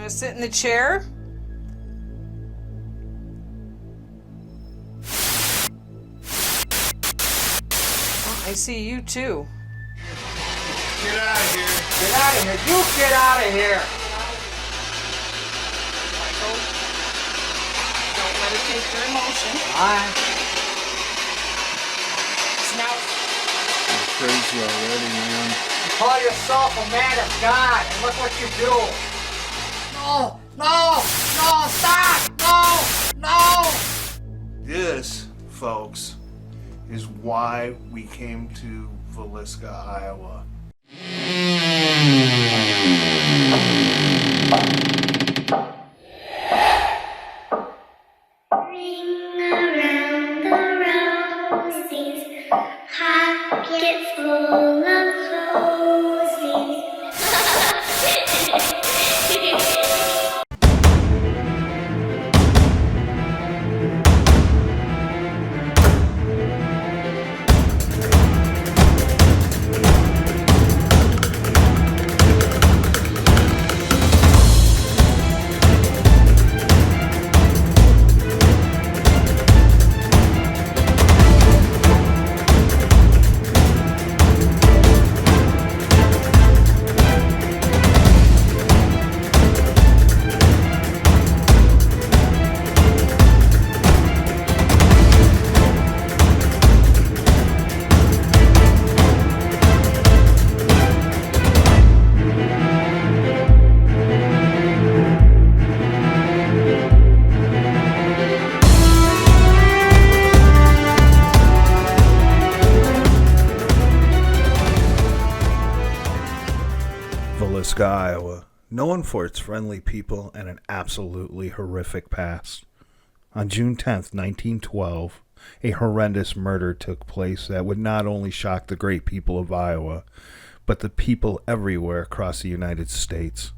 Gonna sit in the chair? Oh, I see you too. Get out of here. Get out of here. You get out of here. Michael, don't let it take your emotion. Fine. Now, You're crazy already, man. You call yourself a man of God, and look what you do. No, no, no, stop, no, no. This, folks, is why we came to Villisca, Iowa. Ring around the roses, pockets full of posies. Villisca, Iowa, known for its friendly people and an absolutely horrific past. On June 10th, 1912, a horrendous murder took place that would not only shock the great people of Iowa, but the people everywhere across the United States.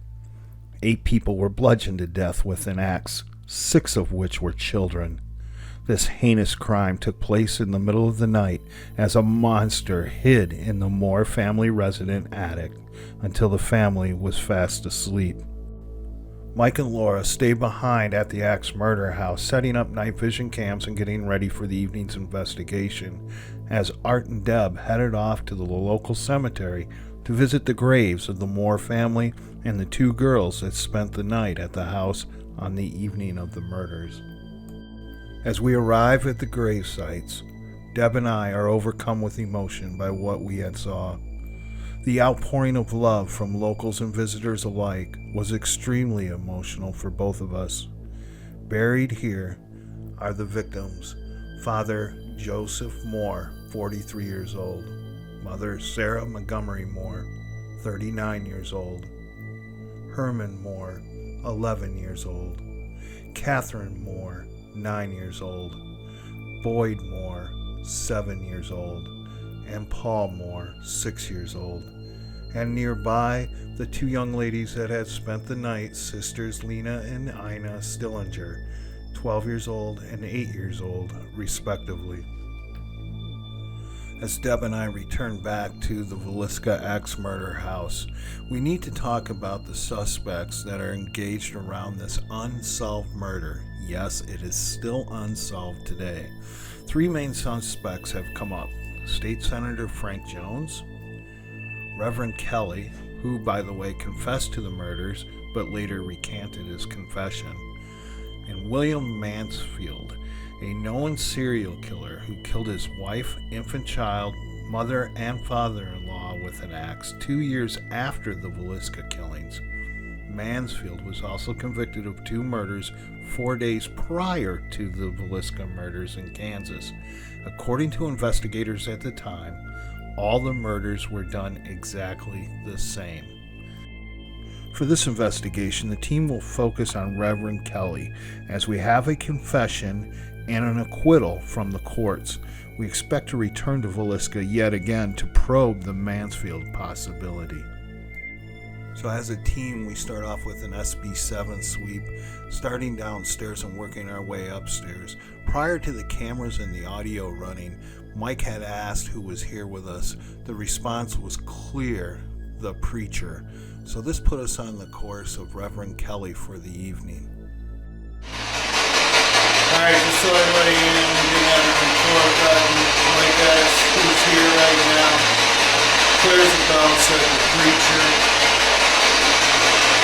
8 people were bludgeoned to death with an axe, 6 of which were children. This heinous crime took place in the middle of the night as a monster hid in the Moore family resident attic until the family was fast asleep. Mike and Laura stayed behind at the Ax Murder House, setting up night vision cams and getting ready for the evening's investigation, as Art and Deb headed off to the local cemetery to visit the graves of the Moore family and the 2 girls that spent the night at the house on the evening of the murders. As we arrive at the gravesites, Deb and I are overcome with emotion by what we had saw. The outpouring of love from locals and visitors alike was extremely emotional for both of us. Buried here are the victims: Father Joseph Moore, 43 years old; Mother Sarah Montgomery Moore, 39 years old; Herman Moore, 11 years old; Catherine Moore, 9 years old; Boyd Moore, 7 years old; and Paul Moore, 6 years old. And nearby, the 2 young ladies that had spent the night, sisters Lena and Ina Stillinger, 12 years old and 8 years old, respectively. As Deb and I return back to the Villisca Ax Murder House, we need to talk about the suspects that are engaged around this unsolved murder. Yes, it is still unsolved today. 3 main suspects have come up: State Senator Frank Jones, Reverend Kelly, who, by the way, confessed to the murders but later recanted his confession, and William Mansfield, a known serial killer who killed his wife, infant child, mother, and father-in-law with an axe 2 years after the Villisca killings. Mansfield was also convicted of 2 murders 4 days prior to the Villisca murders in Kansas. According to investigators at the time, all the murders were done exactly the same. For this investigation, the team will focus on Reverend Kelly, as we have a confession and an acquittal from the courts. We expect to return to Villisca yet again to probe the Mansfield possibility. So as a team, we start off with an SB7 sweep, starting downstairs and working our way upstairs. Prior to the cameras and the audio running, Mike had asked who was here with us. The response was clear The Preacher. So this put us on the course of Reverend Kelly for the evening. Alright, just so everybody in, we did have a record button. My guys, who's here right now, clears the bounce at The Preacher,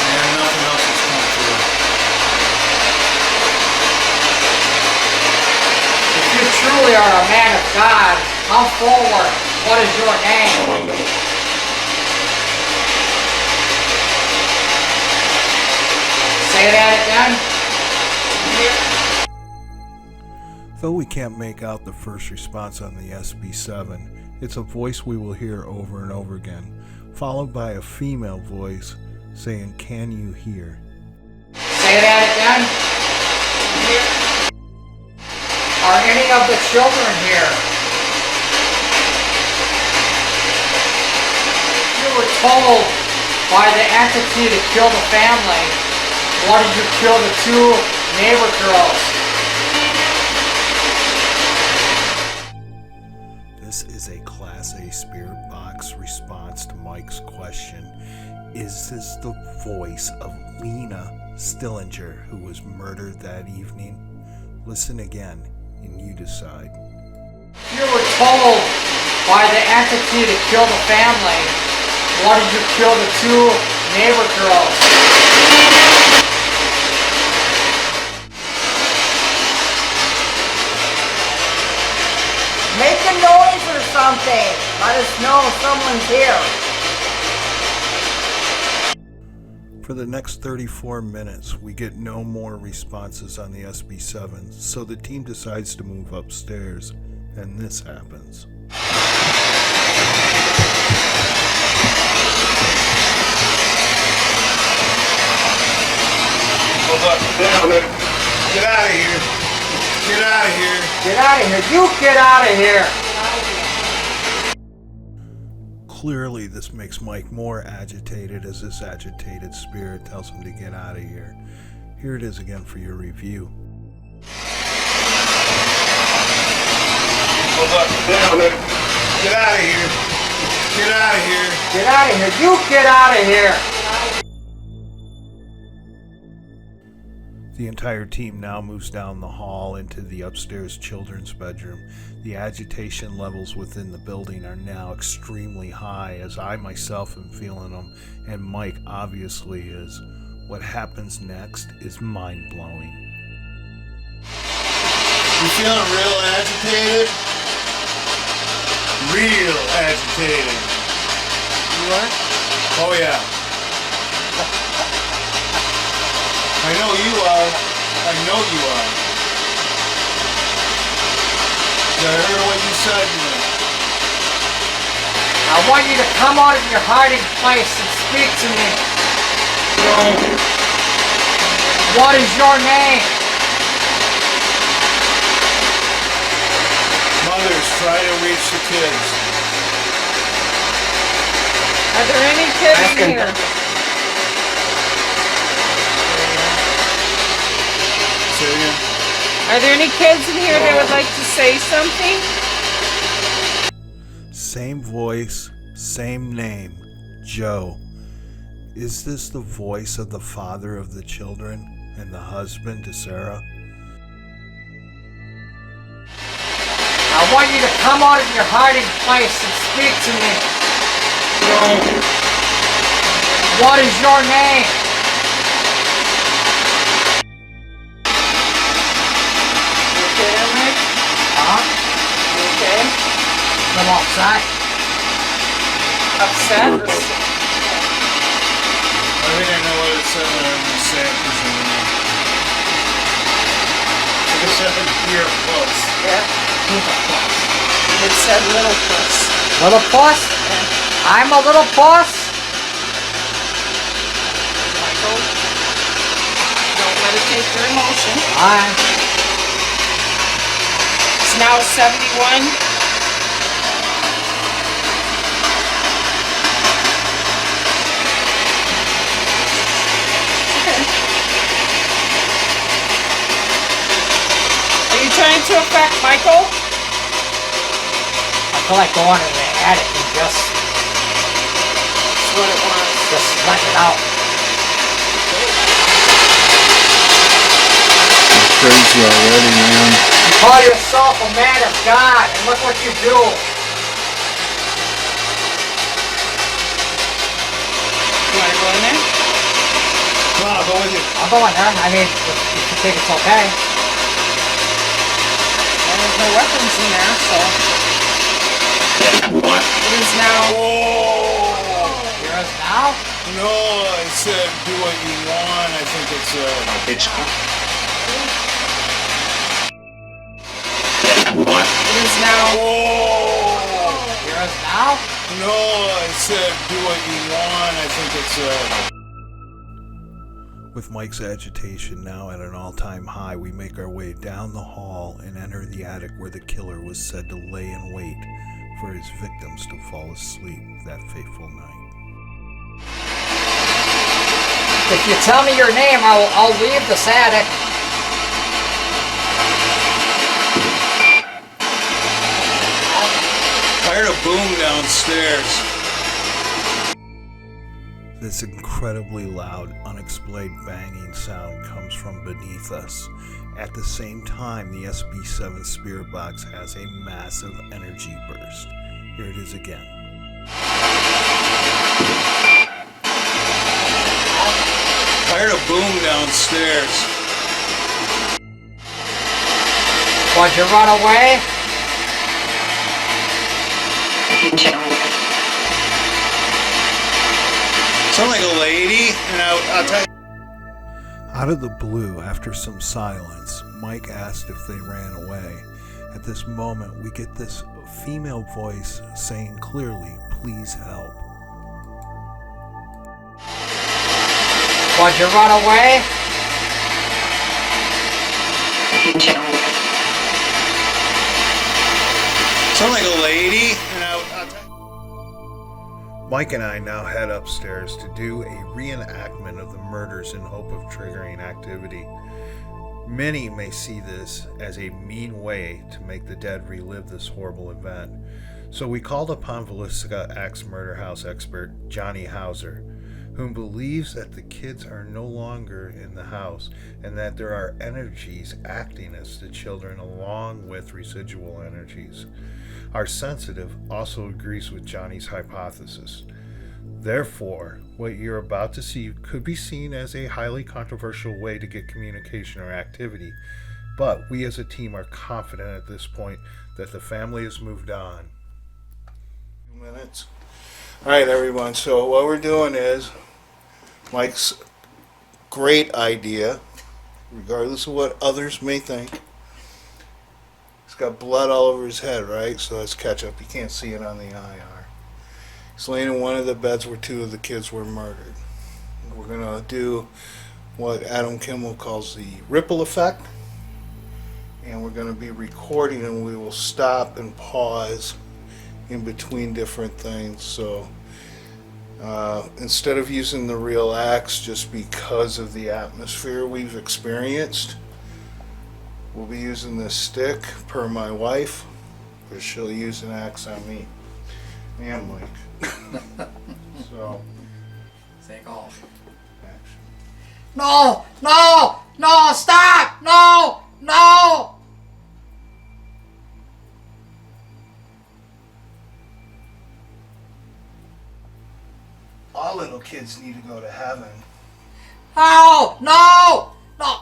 and nothing else has come through. If you truly are a man of God, come forward. What is your name? Say that again. Though we can't make out the first response on the SB7, it's a voice we will hear over and over again, followed by a female voice saying, "Can you hear?" Say that again. Are any of the children here? You were told by the entity to kill the family. Why did you kill the two neighbor girls? This is a Class A Spirit Box response to Mike's question. Is this the voice of Lena Stillinger, who was murdered that evening? Listen again, and you decide. You were told by the entity to kill the family. Why did you kill the two neighbor girls? Make a noise or something. Let us know someone's here. For the next 34 minutes, we get no more responses on the SB7, so the team decides to move upstairs, and this happens. Hold on. Get out of here. Get out of here. Get out of here. You get out of here. Clearly, this makes Mike more agitated as this agitated spirit tells him to get out of here. Here it is again for your review. Hold on. Get out of here. Get out of here. Get out of here. You get out of here. The entire team now moves down the hall into the upstairs children's bedroom. The agitation levels within the building are now extremely high, as I myself am feeling them, and Mike obviously is. What happens next is mind-blowing. You feeling real agitated? Real agitated. You are? Oh yeah. I know you are. I know you are. I heard what you said to me. I want you to come out of your hiding place and speak to me. What is your name? Mothers, try to reach the kids. Are there any kids in here? Say it again. Are there any kids in here that would like to say something? Same voice, same name, Joe. Is this the voice of the father of the children and the husband to Sarah? I want you to come out of your hiding place and speak to me. What is your name? You okay, Emily? Huh? You okay? Come outside. Upset? I think I know what it said, but I'm going to say it because I know. It said, "You're a puss." Yeah. It said little puss. Little puss? I'm a little puss? Michael, don't let it take your emotion. It's now 71. Are you trying to affect Michael? I feel like going in the attic and just what it was. Just let it out. You're crazy already, man. You call yourself a man of God, and look what you do. You want to go in there? Come on, I'll go with you. I'll go in there. I mean, if you think it's okay. Well, there's no weapons in there, so. It is now. Oh! Here is now. No, I said do what you want. I think it's It is now. Oh! Here is now. No, I said do what you want. I think it's With Mike's agitation now at an all-time high, we make our way down the hall and enter the attic where the killer was said to lay in wait for his victims to fall asleep that fateful night. If you tell me your name, I'll leave this attic. I heard a boom downstairs. This incredibly loud, unexplained banging sound comes from beneath us. At the same time, the SB7 spirit box has a massive energy burst. Here it is again. I heard a boom downstairs. Would you run away? Sound like a lady, and I'll tell you. Out of the blue, after some silence, Mike asked if they ran away. At this moment, we get this female voice saying clearly, "Please help." Would you run away? Sound like a lady, and I'll tell you. Mike and I now head upstairs to do a reenactment of the murders in hope of triggering activity. Many may see this as a mean way to make the dead relive this horrible event. So we called upon Villisca Ax Murder House expert Johnny Hauser, whom believes that the kids are no longer in the house and that there are energies acting as the children along with residual energies. Our sensitive also agrees with Johnny's hypothesis. Therefore, what you're about to see could be seen as a highly controversial way to get communication or activity, but we as a team are confident at this point that the family has moved on. 2 minutes. All right, everyone. So what we're doing is Mike's great idea, regardless of what others may think. He's got blood all over his head, right? So that's ketchup. You can't see it on the IR. He's laying in one of the beds where 2 of the kids were murdered. We're going to do what Adam Kimmel calls the ripple effect. And we're going to be recording, and we will stop and pause in between different things. So instead of using the real axe, just because of the atmosphere we've experienced, we'll be using this stick per my wife, because she'll use an axe on me and Mike. So, Take off. action. No! No! No! Stop! No! No! All little kids need to go to heaven. No! No! No!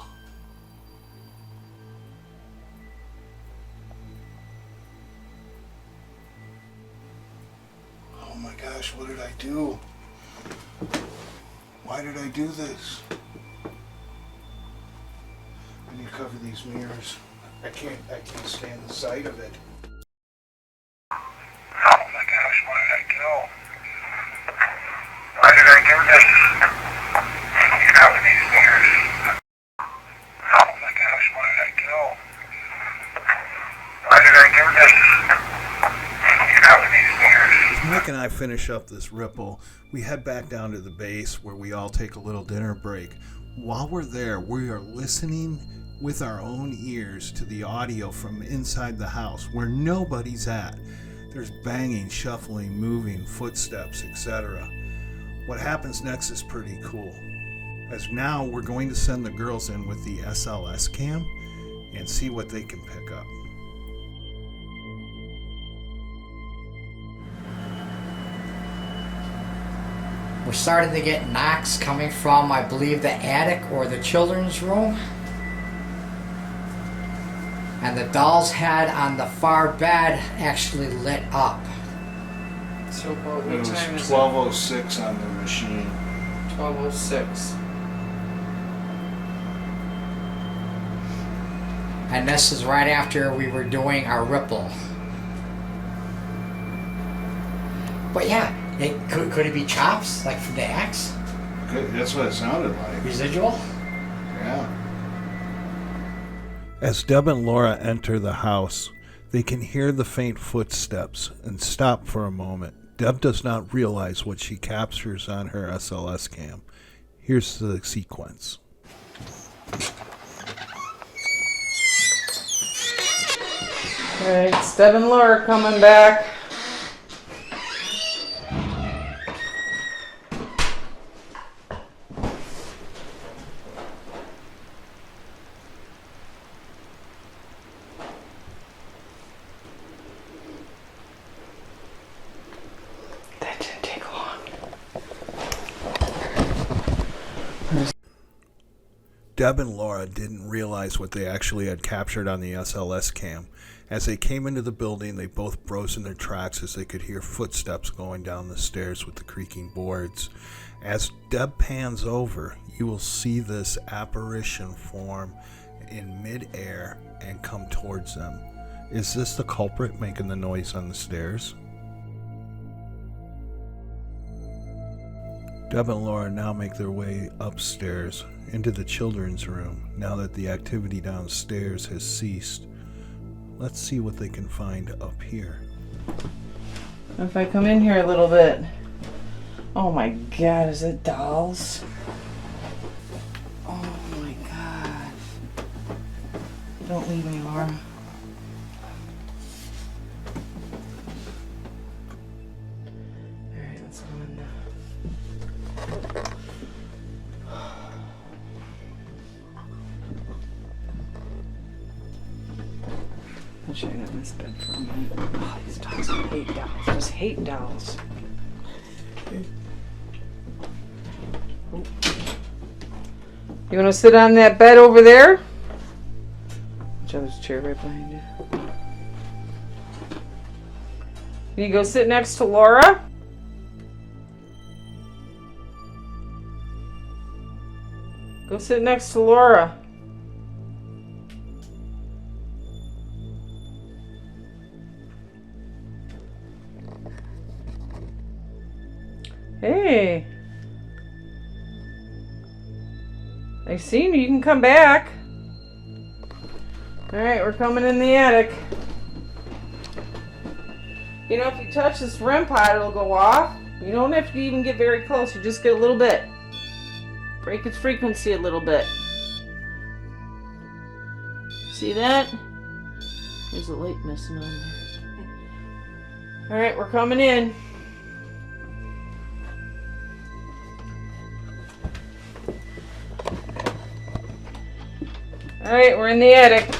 Oh my gosh, what did I do? Why did I do this? I need to cover these mirrors. I can't stand the sight of it. Oh my gosh, what did I do? Why did I do this? You cover these mirrors. Oh my gosh, what did I do? Why did I do this? You cover these mirrors. As Mike and I finish up this ripple, we head back down to the base where we all take a little dinner break. While we're there, we are listening with our own ears to the audio from inside the house where nobody's at. There's banging, shuffling, moving, footsteps, etc. What happens next is pretty cool, as now we're going to send the girls in with the SLS cam and see what they can pick up. We're starting to get knocks coming from, I believe, the attic or the children's room. And the doll's head on the far bed actually lit up. So about It what was time is 12:06 on the machine. it? 12:06. And this is right after we were doing our ripple. But yeah, could it be chops, like from the axe? That's what it sounded like. Residual? Yeah. As Deb and Laura enter the house, they can hear the faint footsteps and stop for a moment. Deb does not realize what she captures on her SLS cam. Here's the sequence. Alright, it's Deb and Laura coming back. That didn't take long. Deb and Laura didn't realize what they actually had captured on the SLS cam. As they came into the building, they both froze in their tracks as they could hear footsteps going down the stairs with the creaking boards. As Deb pans over, you will see this apparition form in midair and come towards them. Is this the culprit making the noise on the stairs? Deb and Laura now make their way upstairs into the children's room now that the activity downstairs has ceased. Let's see what they can find up here. If I come in here a little bit. Oh my god, is it dolls? Oh my god. Don't leave me, Laura. Alright, let's go in now. I'll show you in this bed for a minute. Oh, these dolls, I hate dolls. I just hate dolls. You want to sit on that bed over there? Joe's chair right behind you. Can you go sit next to Laura? Go sit next to Laura. Hey. I seen you. You can come back. Alright, we're coming in the attic. You know, if you touch this REM pod, it'll go off. You don't have to even get very close. You just get a little bit. Break its frequency a little bit. See that? There's a light missing on there. Alright, we're coming in. Alright, we're in the attic.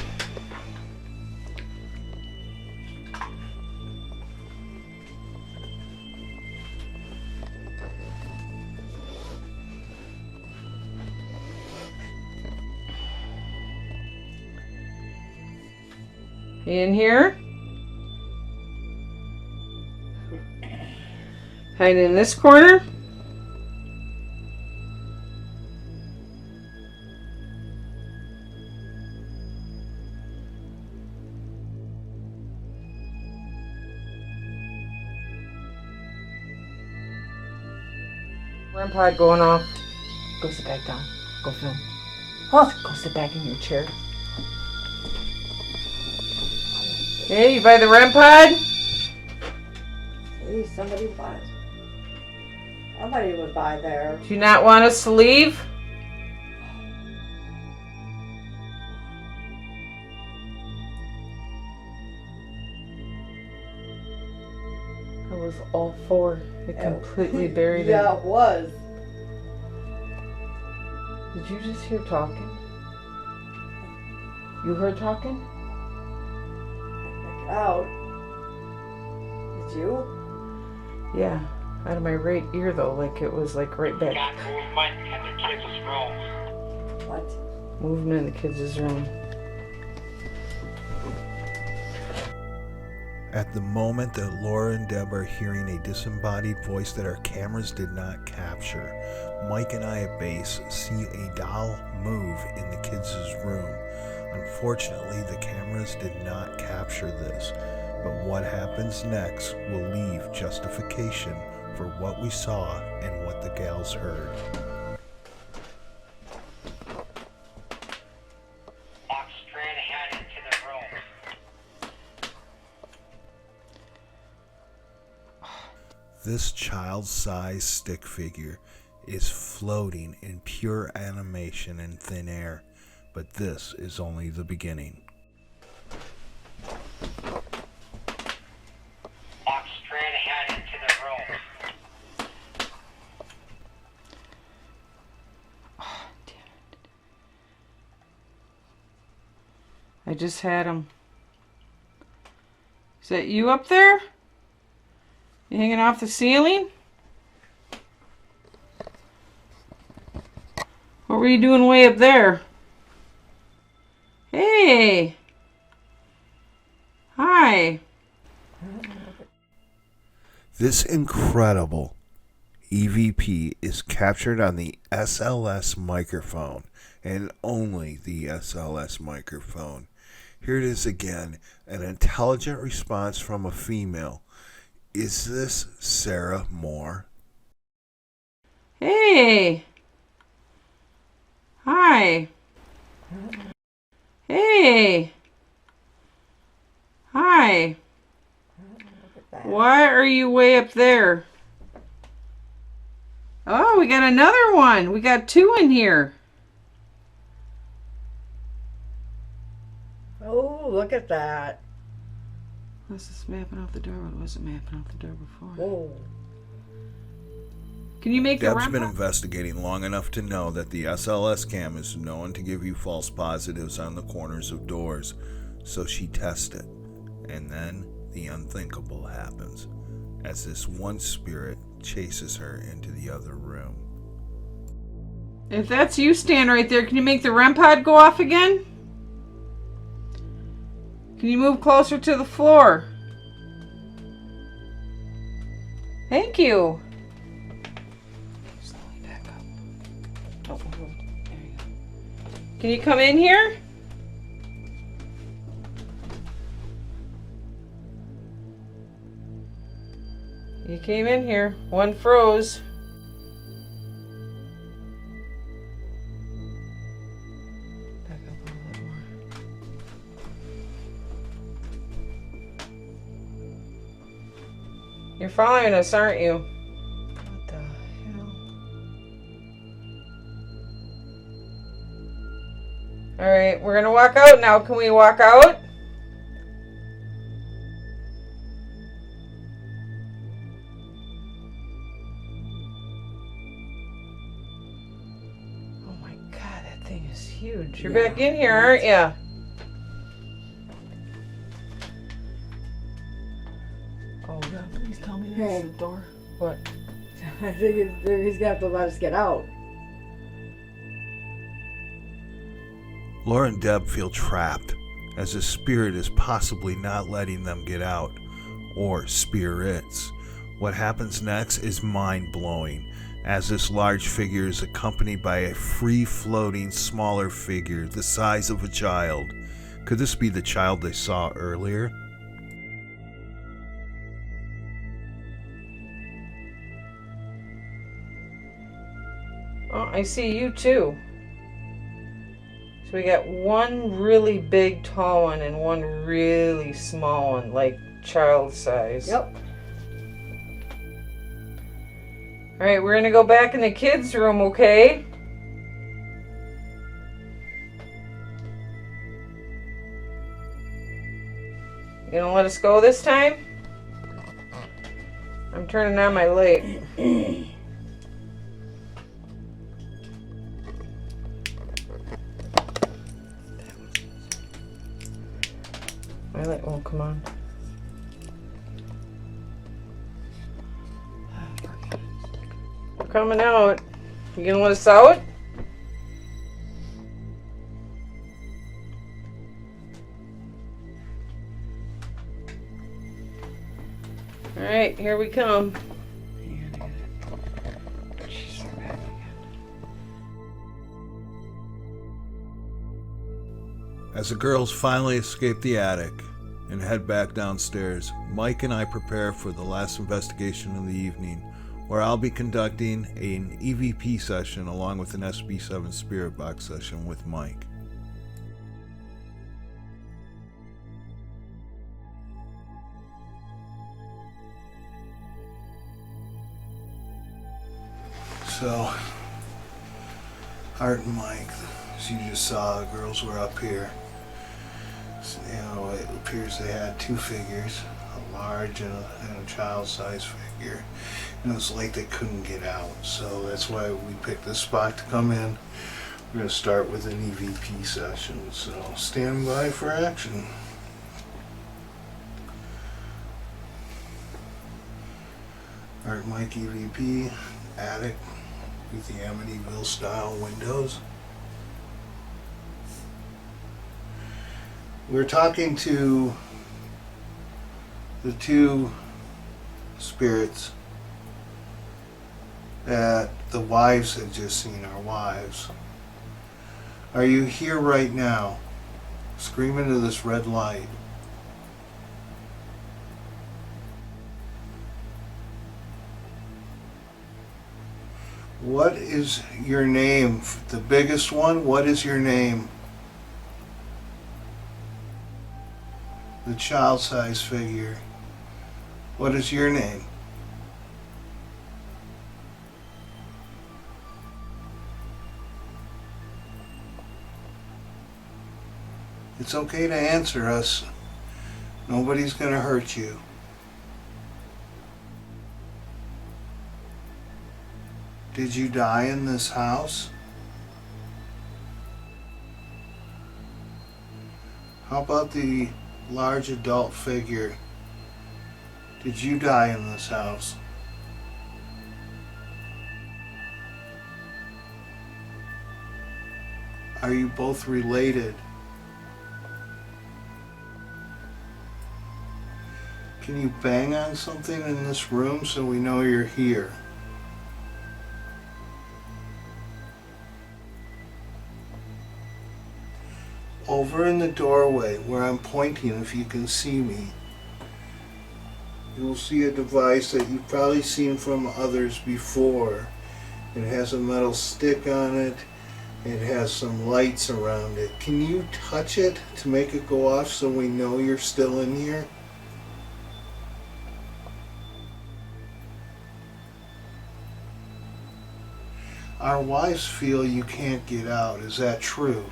In here. Hide in this corner. REM pod going off. Go sit back down. Go film. Oh, go sit back in your chair. Hey, you buy the REM pod? Hey, somebody bought it. Somebody would buy there. Do you not want us to leave? That was all four. It completely buried Yeah, it. it was. Did you just hear talking? You heard talking? Back out. Did you? Yeah, out of my right ear though, like it was like right back. Got movement in the kids' room. What? Moving in the kids' room. At the moment that Laura and Deb are hearing a disembodied voice that our cameras did not capture, Mike and I at base see a doll move in the kids' room. Unfortunately, the cameras did not capture this, but what happens next will leave justification for what we saw and what the gals heard. Walk straight ahead into the room. This child-sized stick figure is floating in pure animation in thin air, but this is only the beginning. Walk straight ahead into the room. I just had him. Is that you up there? You hanging off the ceiling? What were you doing way up there? Hey! Hi! This incredible EVP is captured on the SLS microphone, and only the SLS microphone. Here it is again, an intelligent response from a female. Is this Sarah Moore? Hey! Hi! Hey! Hi! Why are you way up there? Oh, we got another one. We got two in here. Oh, look at that. This is mapping off the door. What wasn't mapping off the door before? Whoa. Can you make the Deb's ramp been up? investigating long enough to know that the SLS cam is known to give you false positives on the corners of doors, so she tests it. And then the unthinkable happens, as this one spirit chases her into the other room. If that's you, stand right there. Can you make the REM pod go off again? Can you move closer to the floor? Thank you. Slowly back up. Oh, there you go. Can you come in here? You came in here. One froze. Back up a little bit more. You're following us, aren't you? What the hell? Alright, we're gonna walk out now. Can we walk out? Oh my god, that thing is huge. You're back in here, aren't you? Oh god, please tell me that's the door. What? I think he's gonna have to let us get out. Laura and Deb feel trapped, as the spirit is possibly not letting them get out, or spirits. What happens next is mind-blowing, as this large figure is accompanied by a free-floating smaller figure the size of a child. Could this be the child they saw earlier? Oh, I see you too. So we got one really big tall one and one really small one, like child size. Yep. Alright, we're gonna go back in the kids' room, okay? You gonna let us go this time? I'm I'm turning on my light. My light won't come on. We're coming out. You gonna let us out? Alright, here we come. As the girls finally escape the attic and head back downstairs, Mike and I prepare for the last investigation of the evening, where I'll be conducting an EVP session along with an SB7 Spirit Box session with Mike. So, Art and Mike, as you just saw, the girls were up here. So, it appears they had two figures, a large and a child-sized figure. And it was like they couldn't get out, so that's why we picked this spot to come in. We're going to start with an EVP session, so stand by for action. Art and Mike EVP, attic with the Amityville style windows. We're talking to the two spirits that the wives had just seen, our wives. Are you here right now? Scream into this red light. What is your name? The biggest one, what is your name? The child-sized figure. What is your name? It's okay to answer us. Nobody's going to hurt you. Did you die in this house? How about the large adult figure? Did you die in this house? Are you both related? Can you bang on something in this room so we know you're here? Over in the doorway where I'm pointing, if you can see me, you will see a device that you've probably seen from others before. It has a metal stick on it. It has some lights around it. Can you touch it to make it go off so we know you're still in here? Our wives feel you can't get out. Is that true?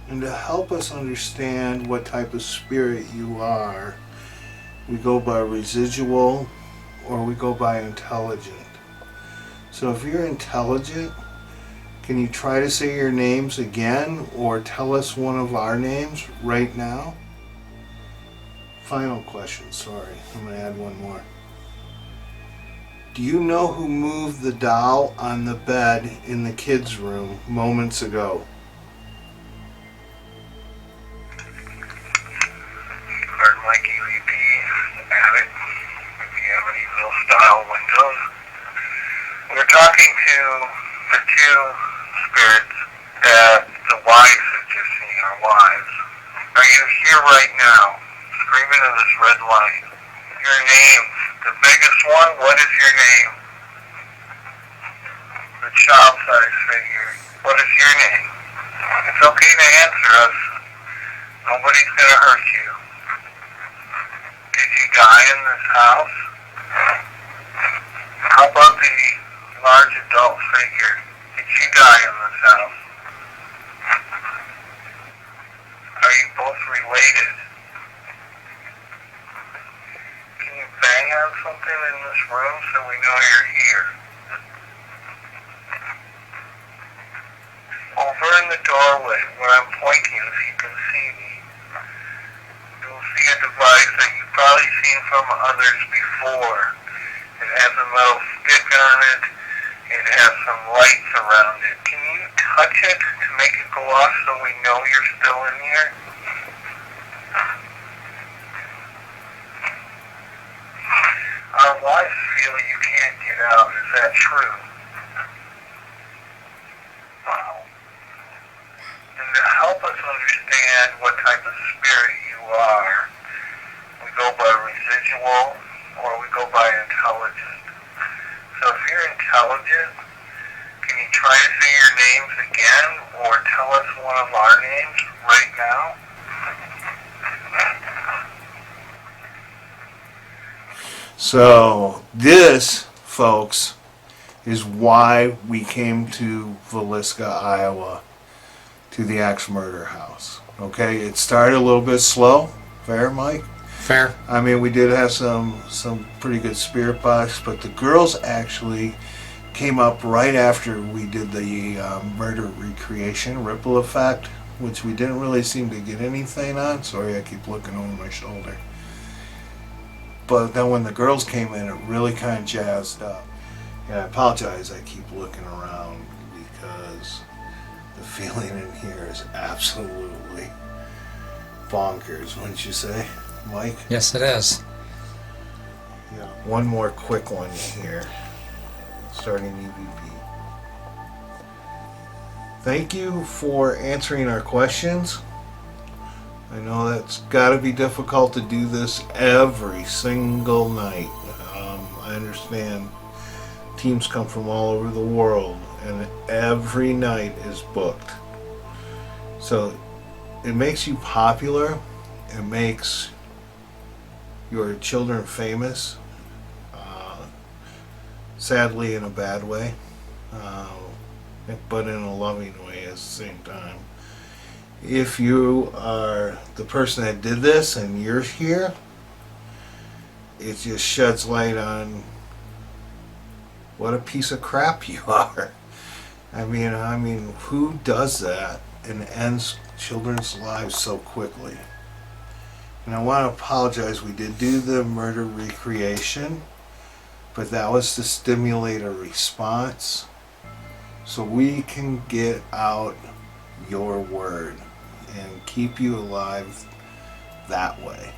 And to help us understand what type of spirit you are, we go by residual or we go by intelligent. So if you're intelligent, can you try to say your names again or tell us one of our names right now? Final question, sorry. I'm going to add one more. Do you know who moved the doll on the bed in the kids' room moments ago? Like EVP, attic, with the Amityville style windows. We're talking to the two spirits that the wives have just seen, our wives. Are you here right now? Screaming in this red light. Your name, the biggest one, what is your name? The child-sized figure, what is your name? It's okay to answer us. Nobody's gonna hurt you. Did you die in this house? How about the large adult figure? Did you die in this house? Are are you both related? Can you bang on something in this room so we know you're here? Over in the doorway where I'm pointing, if you can see me, you'll see a device that you've probably seen from others before. It has a metal stick on it. It has some lights around it. Can you touch it to make it go off so we know you're still in here? Our wives feel you can't get out. Is that true? Wow. And to help us understand what type of spirit you are, we go by residual or we go by intelligent. So if you're intelligent, can you try to say your names again or tell us one of our names right now? So this, folks, is why we came to Villisca, Iowa, to the Ax Murder House. Okay, it started a little bit slow. Fair, Mike? Fair. I mean, we did have some pretty good spirit box, but the girls actually came up right after we did the murder recreation, Ripple Effect, which we didn't really seem to get anything on. Sorry, I keep looking over my shoulder. But then when the girls came in, it really kind of jazzed up. And I apologize, I keep looking around because the feeling in here is absolutely bonkers, wouldn't you say, Mike? Yes, it is. Yeah. One more quick one here, starting EVP. Thank you for answering our questions. I know that's got to be difficult to do this every single night. I understand teams come from all over the world and every night is booked. So it makes you popular. It makes your children famous. Sadly, in a bad way, but in a loving way at the same time. If you are the person that did this and you're here, it just sheds light on what a piece of crap you are. I mean, who does that and ends children's lives so quickly? And I want to apologize. We did do the murder recreation, but that was to stimulate a response so we can get out your word and keep you alive that way,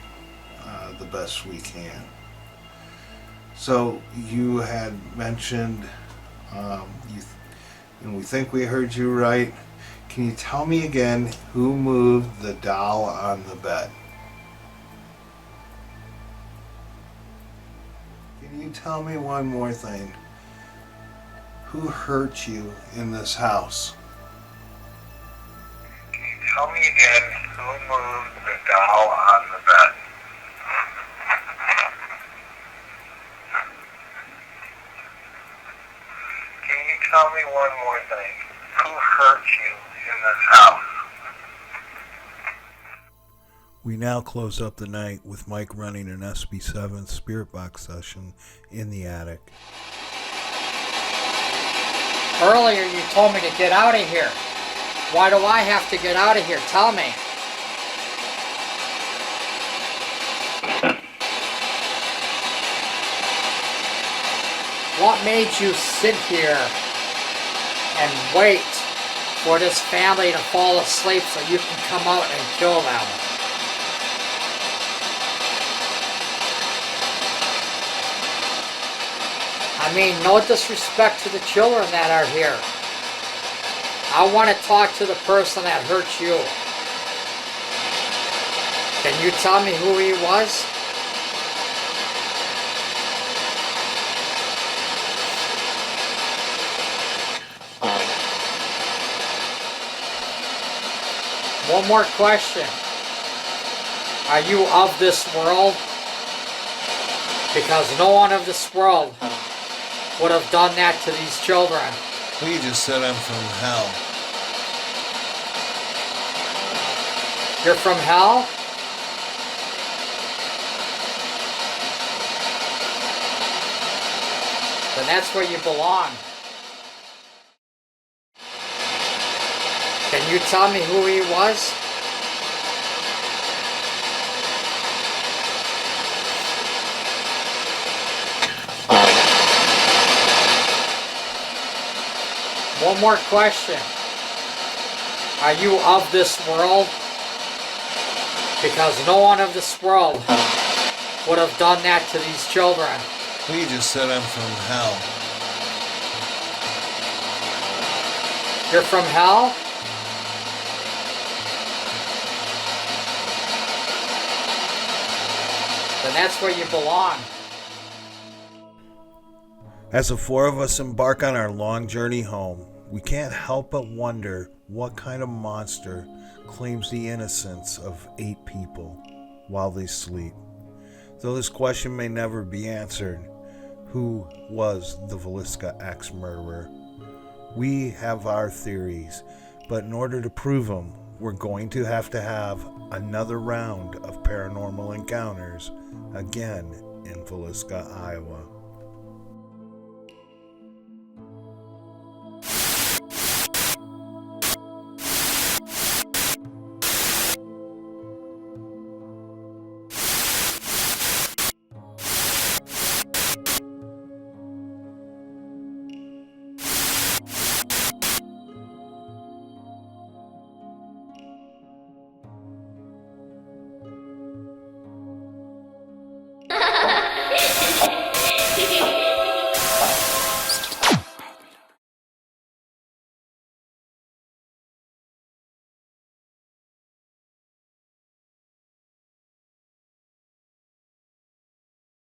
the best we can. So you had mentioned, and we think we heard you right. Can you tell me again who moved the doll on the bed? Can you tell me one more thing? Who hurt you in this house? Tell me again who moved the doll on the bed. Can you tell me one more thing? Who hurt you in this house? We now close up the night with Mike running an SB7 Spirit Box session in the attic. Earlier you told me to get out of here. Why do I have to get out of here? Tell me. What made you sit here and wait for this family to fall asleep so you can come out and kill them? I mean, no disrespect to the children that are here. I want to talk to the person that hurt you. Can you tell me who he was? One more question. Are you of this world? Because no one of this world would have done that to these children. We just said I'm from hell. You're from hell? Then that's where you belong. Can you tell me who he was? One more question. Are you of this world? Because no one of this world would have done that to these children. We just said I'm from hell. You're from hell? Then that's where you belong. As the four of us embark on our long journey home, we can't help but wonder what kind of monster claims the innocence of 8 people while they sleep. Though this question may never be answered, who was the Villisca Ax murderer? We have our theories, but in order to prove them, we're going to have another round of paranormal encounters again in Villisca, Iowa.